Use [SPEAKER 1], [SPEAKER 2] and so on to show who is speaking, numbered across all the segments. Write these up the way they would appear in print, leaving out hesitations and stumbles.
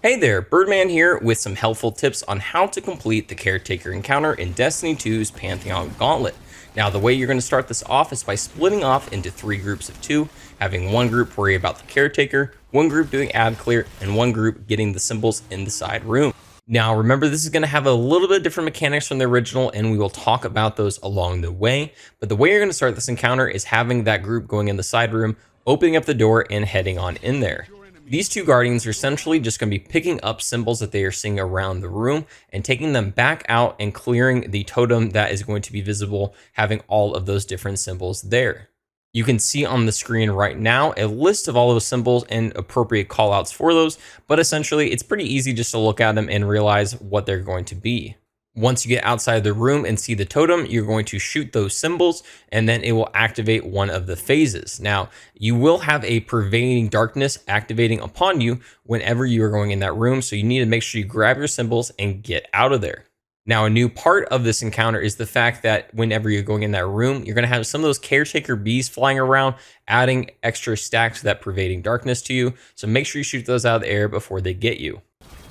[SPEAKER 1] Hey there, Birdman here with some helpful tips on how to complete the Caretaker encounter in Destiny 2's Pantheon Gauntlet. Now, the way you're going to start this off is by splitting off into 3 groups of 2, having one group worry about the Caretaker, one group doing ad clear, and one group getting the symbols in the side room. Now, remember, this is going to have a little bit different mechanics from the original, and we will talk about those along the way. But the way you're going to start this encounter is having that group going in the side room, opening up the door, and heading on in there. These 2 guardians are essentially just going to be picking up symbols that they are seeing around the room and taking them back out and clearing the totem that is going to be visible, having all of those different symbols there. You can see on the screen right now a list of all those symbols and appropriate callouts for those, but essentially it's pretty easy just to look at them and realize what they're going to be. Once you get outside the room and see the totem, you're going to shoot those symbols and then it will activate one of the phases. Now, you will have a pervading darkness activating upon you whenever you are going in that room, so you need to make sure you grab your symbols and get out of there. Now, a new part of this encounter is the fact that whenever you're going in that room, you're going to have some of those Caretaker bees flying around, adding extra stacks of that pervading darkness to you, so make sure you shoot those out of the air before they get you.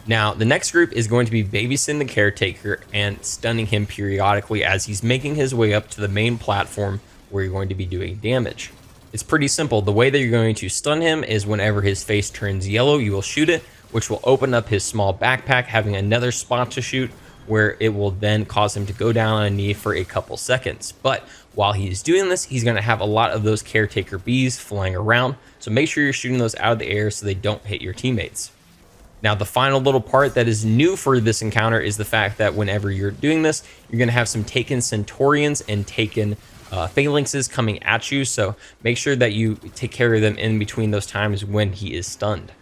[SPEAKER 1] Now, the next group is going to be babysitting the Caretaker and stunning him periodically as he's making his way up to the main platform where you're going to be doing damage. It's pretty simple. The way that you're going to stun him is whenever his face turns yellow, you will shoot it, which will open up his small backpack, having another spot to shoot, where it will then cause him to go down on a knee for a couple seconds. But while he's doing this, he's going to have a lot of those Caretaker bees flying around, so make sure you're shooting those out of the air so they don't hit your teammates. Now, the final little part that is new for this encounter is the fact that whenever you're doing this, you're going to have some Taken Centaurians and Taken Phalanxes coming at you, so make sure that you take care of them in between those times when he is stunned.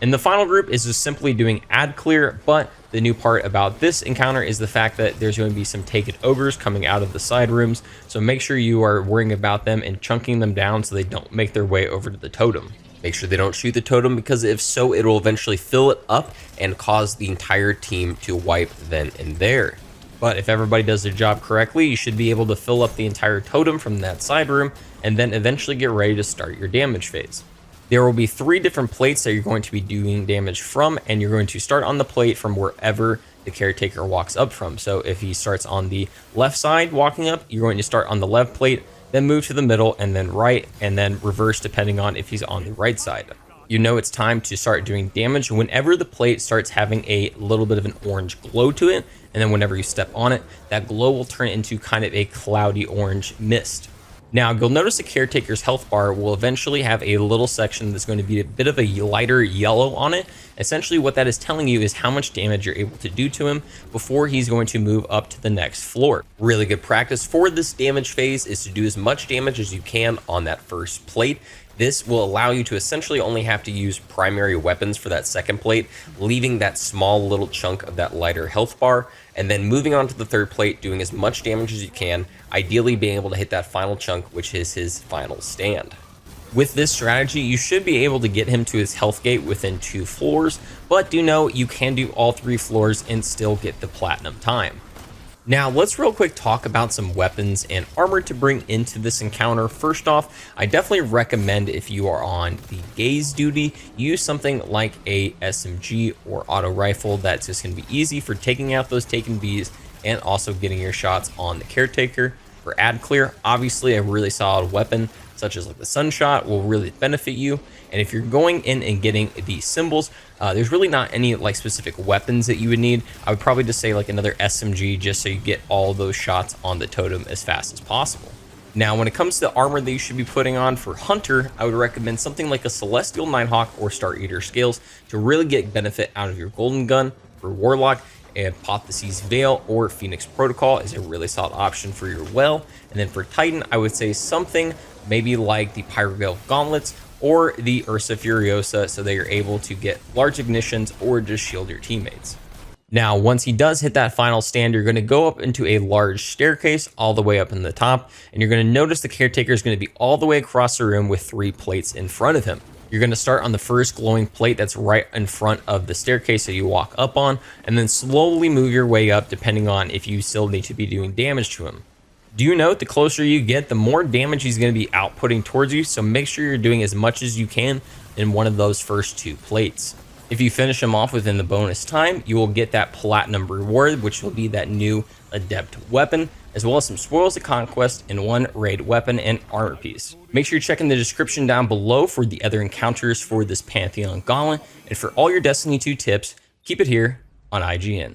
[SPEAKER 1] And the final group is just simply doing ad clear, but the new part about this encounter is the fact that there's going to be some Taken Ogres coming out of the side rooms, so make sure you are worrying about them and chunking them down so they don't make their way over to the totem. Make sure they don't shoot the totem, because if so, it will eventually fill it up and cause the entire team to wipe then and there. But if everybody does their job correctly, you should be able to fill up the entire totem from that side room and then eventually get ready to start your damage phase. There will be 3 different plates that you're going to be doing damage from, and you're going to start on the plate from wherever the Caretaker walks up from. So if he starts on the left side walking up, you're going to start on the left plate, then move to the middle, and then right, and then reverse depending on if he's on the right side. You know it's time to start doing damage whenever the plate starts having a little bit of an orange glow to it, and then whenever you step on it, that glow will turn into kind of a cloudy orange mist. Now, you'll notice the Caretaker's health bar will eventually have a little section that's going to be a bit of a lighter yellow on it. Essentially, what that is telling you is how much damage you're able to do to him before he's going to move up to the next floor. Really good practice for this damage phase is to do as much damage as you can on that first plate. This will allow you to essentially only have to use primary weapons for that second plate, leaving that small little chunk of that lighter health bar, and then moving on to the third plate, doing as much damage as you can, ideally being able to hit that final chunk, which is his final stand. With this strategy, you should be able to get him to his health gate within 2 floors, but do know you can do all 3 floors and still get the platinum time. Now, let's real quick talk about some weapons and armor to bring into this encounter. First off, I definitely recommend, if you are on the gaze duty, use something like a SMG or auto rifle. That's just going to be easy for taking out those Taken bees and also getting your shots on the Caretaker. For ad clear, obviously a really solid weapon such as like the Sunshot will really benefit you. And if you're going in and getting these symbols, there's really not any like specific weapons that you would need. I would probably just say like another SMG, just so you get all those shots on the totem as fast as possible. Now, when it comes to the armor that you should be putting on for Hunter, I would recommend something like a Celestial Nighthawk or Star Eater Scales to really get benefit out of your Golden Gun. For Warlock, Apotheosis Veil or Phoenix Protocol is a really solid option for your well. And then for Titan, I would say something maybe like the Pyrovale Gauntlets or the Ursa Furiosa, so that you're able to get large ignitions or just shield your teammates. Now, once he does hit that final stand, you're going to go up into a large staircase all the way up in the top, and you're going to notice the Caretaker is going to be all the way across the room with 3 plates in front of him. You're going to start on the first glowing plate that's right in front of the staircase that you walk up on, and then slowly move your way up depending on if you still need to be doing damage to him. Do you note the closer you get, the more damage he's going to be outputting towards you, so make sure you're doing as much as you can in one of those first 2 plates. If you finish them off within the bonus time, you will get that platinum reward, which will be that new adept weapon, as well as some spoils of conquest and one raid weapon and armor piece. Make sure you're checking the description down below for the other encounters for this Pantheon Gauntlet, and for all your Destiny 2 tips, keep it here on IGN.